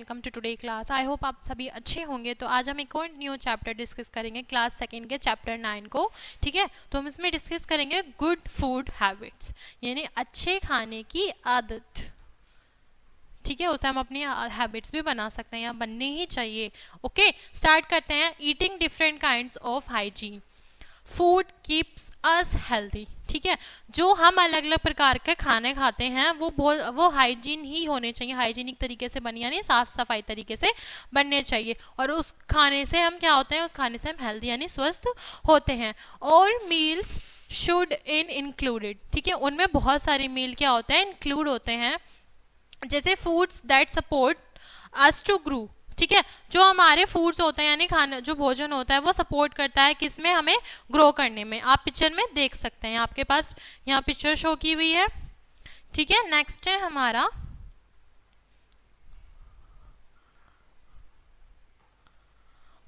Welcome to today class. I hope आप सभी अच्छे होंगे। तो आज हम एक और न्यू चैप्टर डिस्कस करेंगे, क्लास सेकेंड के चैप्टर 9 को। ठीक है, तो हम इसमें डिस्कस करेंगे गुड फूड हैबिट्स, यानी अच्छे खाने की आदत। ठीक है, उसे हम अपनी हैबिट्स भी बना सकते हैं या बननी ही चाहिए। ओके, स्टार्ट करते हैं। Eating different kinds of hygiene, food keeps us healthy. ठीक है, जो हम अलग अलग प्रकार के खाने खाते हैं वो हाइजीन ही होने चाहिए, हाइजीनिक तरीके से बने, यानी साफ सफाई तरीके से बनने चाहिए। और उस खाने से हम क्या होते हैं, उस खाने से हम हेल्दी यानी स्वस्थ होते हैं। और मील्स शुड इंक्लूडेड, ठीक है, उनमें बहुत सारे मील क्या होते हैं, इंक्लूड होते हैं। जैसे foods that support us to grow, ठीक है, जो हमारे फूड्स होते हैं यानी खाना जो भोजन होता है वो सपोर्ट करता है किसमें, हमें ग्रो करने में। आप पिक्चर में देख सकते हैं, आपके पास यहाँ पिक्चर शो की हुई है। ठीक है, नेक्स्ट है हमारा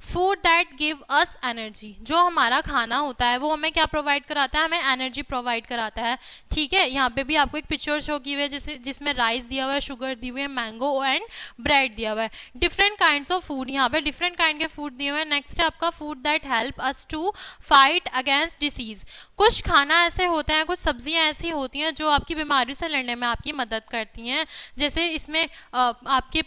food that give us energy. जो हमारा खाना होता है वो हमें क्या प्रोवाइड कराता है, हमें एनर्जी प्रोवाइड कराता है। ठीक है, यहाँ पे भी आपको एक पिक्चर शो की हुई है जिसमें राइस दिया हुआ है, शुगर दी हुई है, मैंगो एंड ब्रेड दिया हुआ है। डिफरेंट काइंड्स ऑफ फूड, यहाँ पे डिफरेंट काइंड के फूड दिए हुए हैं। नेक्स्ट है आपका food that help us to fight against disease. कुछ खाना ऐसे होते हैं, कुछ सब्जियां ऐसी होती हैं जो आपकी बीमारियों से लड़ने में आपकी मदद करती हैं। जैसे इसमें आपके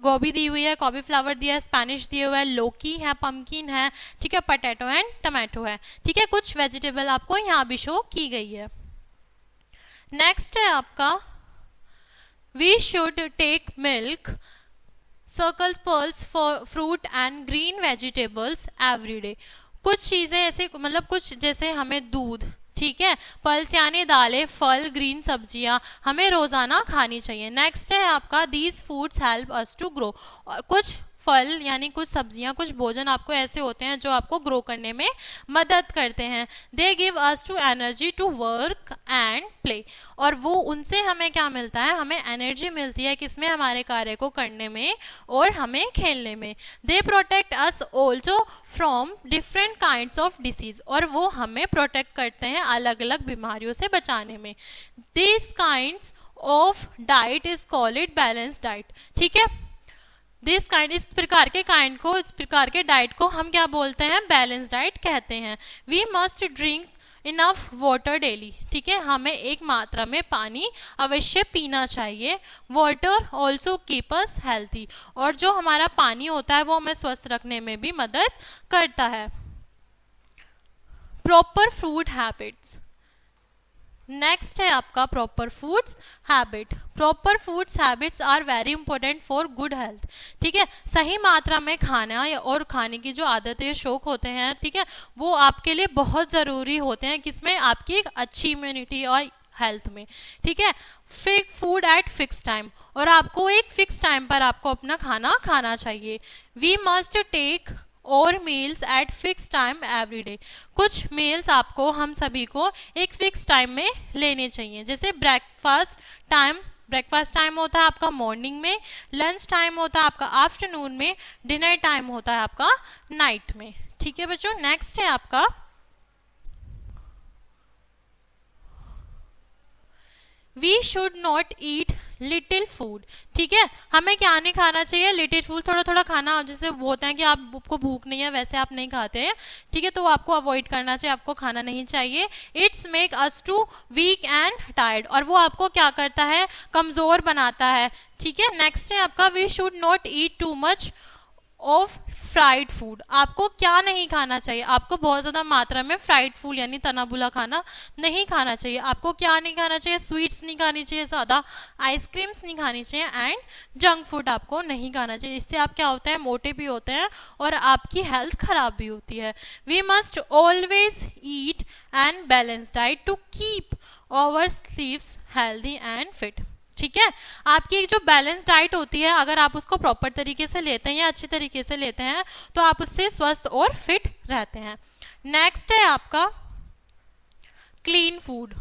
गोभी दी हुई है, कॉलीफ्लावर दिया है, स्पेनिश दिया हुआ है, लौकी है, पम्पकिन है, ठीक है, पोटैटो एंड टमाटो है। ठीक है, कुछ वेजिटेबल आपको यहाँ भी शो की गई है। नेक्स्ट है आपका we should take milk, circles, pearls, fruit and green vegetables every day. कुछ चीजें ऐसे, मतलब कुछ जैसे हमें दूध, ठीक है, पल्स यानी दालें, फल, ग्रीन सब्जियां हमें रोजाना खानी चाहिए। नेक्स्ट है आपका these foods help us to grow. और कुछ फल यानी कुछ सब्जियां, कुछ भोजन आपको ऐसे होते हैं जो आपको ग्रो करने में मदद करते हैं। They give us to energy to work and play. और वो उनसे हमें क्या मिलता है, हमें एनर्जी मिलती है किसमें, हमारे कार्य को करने में और हमें खेलने में। They protect us also from different kinds of disease. और वो हमें प्रोटेक्ट करते हैं अलग अलग बीमारियों से बचाने में। This kinds of diet is called it balance diet. ठीक है, दिस काइंड, इस प्रकार के काइंड को, इस प्रकार के डाइट को हम क्या बोलते हैं, बैलेंस डाइट कहते हैं। We must drink enough water daily. ठीक है, हमें एक मात्रा में पानी अवश्य पीना चाहिए। Water also keep us healthy. और जो हमारा पानी होता है वो हमें स्वस्थ रखने में भी मदद करता है। प्रॉपर फूड हैबिट्स, नेक्स्ट है आपका proper foods habit. Proper foods habits are very important for good health. ठीक है, सही मात्रा में खाना और खाने की जो आदतें, शौक होते हैं, ठीक है, वो आपके लिए बहुत ज़रूरी होते हैं किसमें, आपकी एक अच्छी इम्यूनिटी और हेल्थ में। ठीक है, फूड एट फिक्स टाइम, और आपको एक फिक्स टाइम पर आपको अपना खाना खाना चाहिए। वी मस्ट टेक और meals eight fix time every day. कुछ मील्स आपको, हम सभी को एक फिक्स टाइम में लेने चाहिए। जैसे ब्रेकफास्ट टाइम होता है आपका मॉर्निंग में, लंच टाइम होता है आपका आफ्टरनून में, डिनर टाइम होता है आपका नाइट में। ठीक है बच्चों, नेक्स्ट है आपका we should not eat little food. ठीक है, हमें क्या नहीं खाना चाहिए, लिटिल फूड, थोड़ा थोड़ा खाना। जैसे होता है कि आपको भूख नहीं है, वैसे आप नहीं खाते हैं, ठीक है, तो आपको अवॉइड करना चाहिए, आपको खाना नहीं चाहिए। It's make us to weak and tired, और वो आपको क्या करता है, कमजोर बनाता है। ठीक है, नेक्स्ट है आपका we should not eat too much of fried food. आपको क्या नहीं खाना चाहिए, आपको बहुत ज़्यादा मात्रा में फ्राइड फूड यानी तना बुला खाना नहीं खाना चाहिए। आपको क्या नहीं खाना चाहिए, स्वीट्स नहीं खानी चाहिए, ज़्यादा आइसक्रीम्स नहीं खानी चाहिए, एंड जंक फूड आपको नहीं खाना चाहिए। इससे आप क्या होते हैं, मोटे भी होते हैं और आपकी हेल्थ खराब भी होती है। We must always eat and balance diet to keep our sleeves healthy and fit. ठीक है, आपकी एक जो बैलेंस डाइट होती है, अगर आप उसको प्रॉपर तरीके से लेते हैं या अच्छे तरीके से लेते हैं तो आप उससे स्वस्थ और फिट रहते हैं। नेक्स्ट है आपका clean food.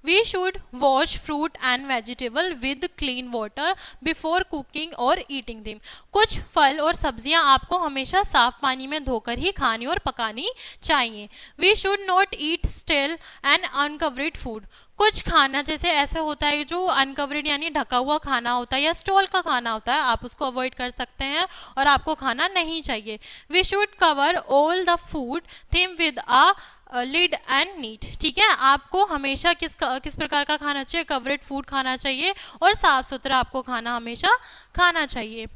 We should wash fruit and vegetable with clean water before cooking और ईटिंग देम। कुछ फल और सब्जियां आपको हमेशा साफ पानी में धोकर ही खानी और पकानी चाहिए। We should not eat still and uncovered food. कुछ खाना जैसे ऐसे होता है जो अनकवर्ड यानी ढका हुआ खाना होता है या स्टॉल का खाना होता है, आप उसको अवॉइड कर सकते हैं और आपको खाना नहीं चाहिए। We should cover all the food them with a lid and neat. ठीक है, आपको हमेशा किस प्रकार का खाना चाहिए, कवर्ड फूड खाना चाहिए और साफ सुथरा आपको खाना हमेशा खाना चाहिए।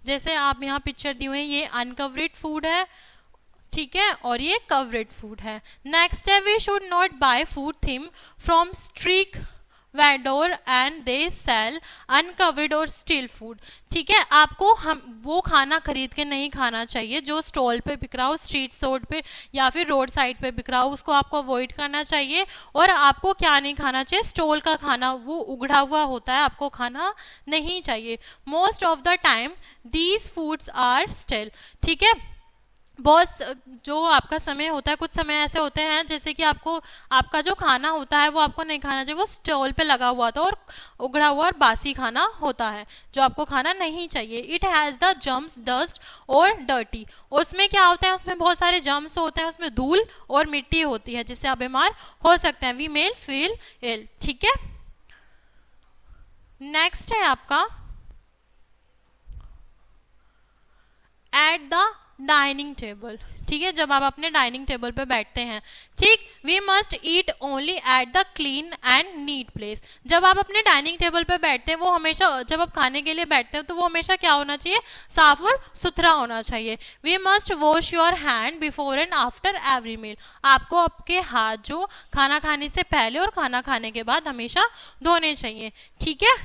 जैसे आप यहाँ पिक्चर दी हुई है, ये अनकवर्ड फूड है, ठीक है, और ये कवर्ड फूड है। नेक्स्ट है we should not buy food them from street vendor and they sell uncovered और स्टिल फूड। ठीक है, आपको हम वो खाना खरीद के नहीं खाना चाहिए जो स्टॉल पे बिक रहा हो, स्ट्रीट सोड पे या फिर रोड साइड पे बिक रहा हो, उसको आपको अवॉइड करना चाहिए। और आपको क्या नहीं खाना चाहिए, स्टॉल का खाना, वो उगड़ा हुआ होता है, आपको खाना नहीं चाहिए। Most of the time these foods are still. ठीक है, बहुत जो आपका समय होता है, कुछ समय ऐसे होते हैं जैसे कि आपका जो खाना होता है वो आपको नहीं खाना चाहिए, वो स्टॉल पे लगा हुआ था और उगड़ा हुआ और बासी खाना होता है जो आपको खाना नहीं चाहिए। It has the germs, dust और डर्टी। उसमें क्या होता है, उसमें बहुत सारे जर्म्स होते हैं, उसमें धूल और मिट्टी होती है जिससे आप बीमार हो सकते हैं। वी मे फील इल। ठीक है, नेक्स्ट है आपका एट द डाइनिंग टेबल। ठीक है, जब आप अपने डाइनिंग टेबल पे बैठते हैं, ठीक, we must eat only at the clean and neat place. जब आप अपने डाइनिंग टेबल पे बैठते हैं, वो हमेशा, जब आप खाने के लिए बैठते हैं तो वो हमेशा क्या होना चाहिए, साफ और सुथरा होना चाहिए। We must wash your hand before and after every meal. आपको आपके हाथ जो खाना खाने से पहले और खाना खाने के बाद हमेशा धोने चाहिए। ठीक है,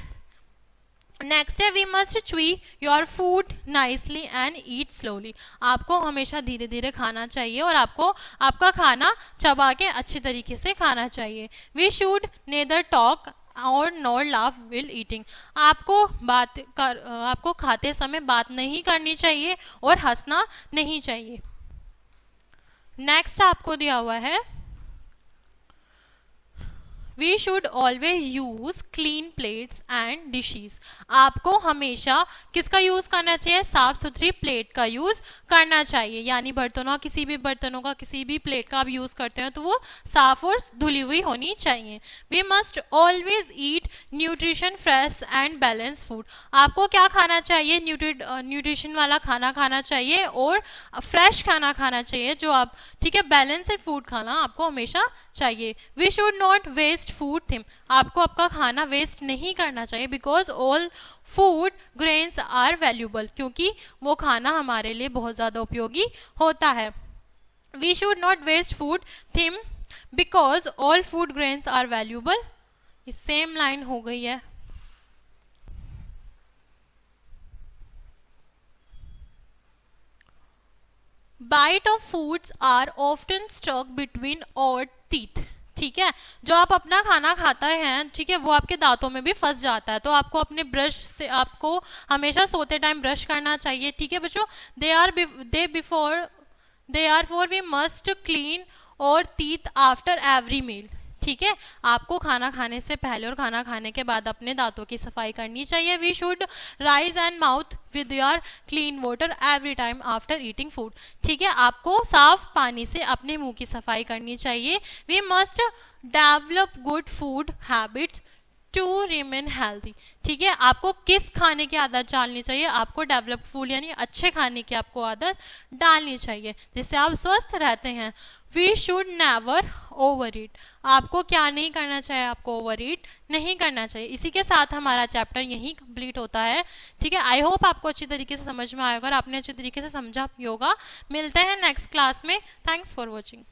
नेक्स्ट है we must chew your food nicely and eat slowly. आपको हमेशा धीरे धीरे खाना चाहिए और आपको आपका खाना चबा के अच्छी तरीके से खाना चाहिए। वी शुड नेदर टॉक और नॉट लाफ विल ईटिंग। आपको खाते समय बात नहीं करनी चाहिए और हंसना नहीं चाहिए। नेक्स्ट आपको दिया हुआ है we should always use clean plates and dishes. आपको हमेशा किसका यूज करना चाहिए, साफ सुथरी प्लेट का यूज करना चाहिए, यानी किसी भी बर्तनों का, किसी भी प्लेट का आप यूज करते हो तो वो साफ और धुली हुई होनी चाहिए। We must always eat nutrition fresh and balance food. आपको क्या खाना चाहिए, न्यूट्रिशन वाला खाना खाना चाहिए और फ्रेश खाना खाना चाहिए जो आप, ठीक है, बैलेंस्ड फूड खाना आपको हमेशा चाहिए। We should not waste food them. आपको आपका खाना वेस्ट नहीं करना चाहिए, because all food grains are valuable, क्योंकि वो खाना हमारे लिए बहुत ज़्यादा उपयोगी होता है। We should not waste food them because all food grains are valuable. ये सेम लाइन हो गई है। Bite of foods are often stuck between our teeth. ठीक है, जो आप अपना खाना खाते हैं, ठीक है, वो आपके दांतों में भी फंस जाता है, तो आपको अपने ब्रश से आपको हमेशा सोते टाइम ब्रश करना चाहिए। ठीक है बच्चों, they are four we must clean और टीथ आफ्टर एवरी मील। ठीक है, आपको खाना खाने से पहले और खाना खाने के बाद अपने दांतों की सफाई करनी चाहिए। We should rise and mouth with your clean water every time after eating food. ठीक है, आपको साफ पानी से अपने मुंह की सफाई करनी चाहिए। We must develop good food habits to remain healthy. ठीक है, आपको किस खाने की आदत डालनी चाहिए, आपको डेवलप फूड यानी अच्छे खाने की आपको आदत डालनी चाहिए जिससे आप स्वस्थ रहते हैं। We should never over eat. आपको क्या नहीं करना चाहिए, आपको ओवर ईट नहीं करना चाहिए। इसी के साथ हमारा चैप्टर यहीं कंप्लीट होता है। ठीक है, आई होप आपको अच्छी तरीके से समझ में आएगा और आपने अच्छी तरीके से समझा होगा। मिलते हैं नेक्स्ट क्लास में। Thanks for watching.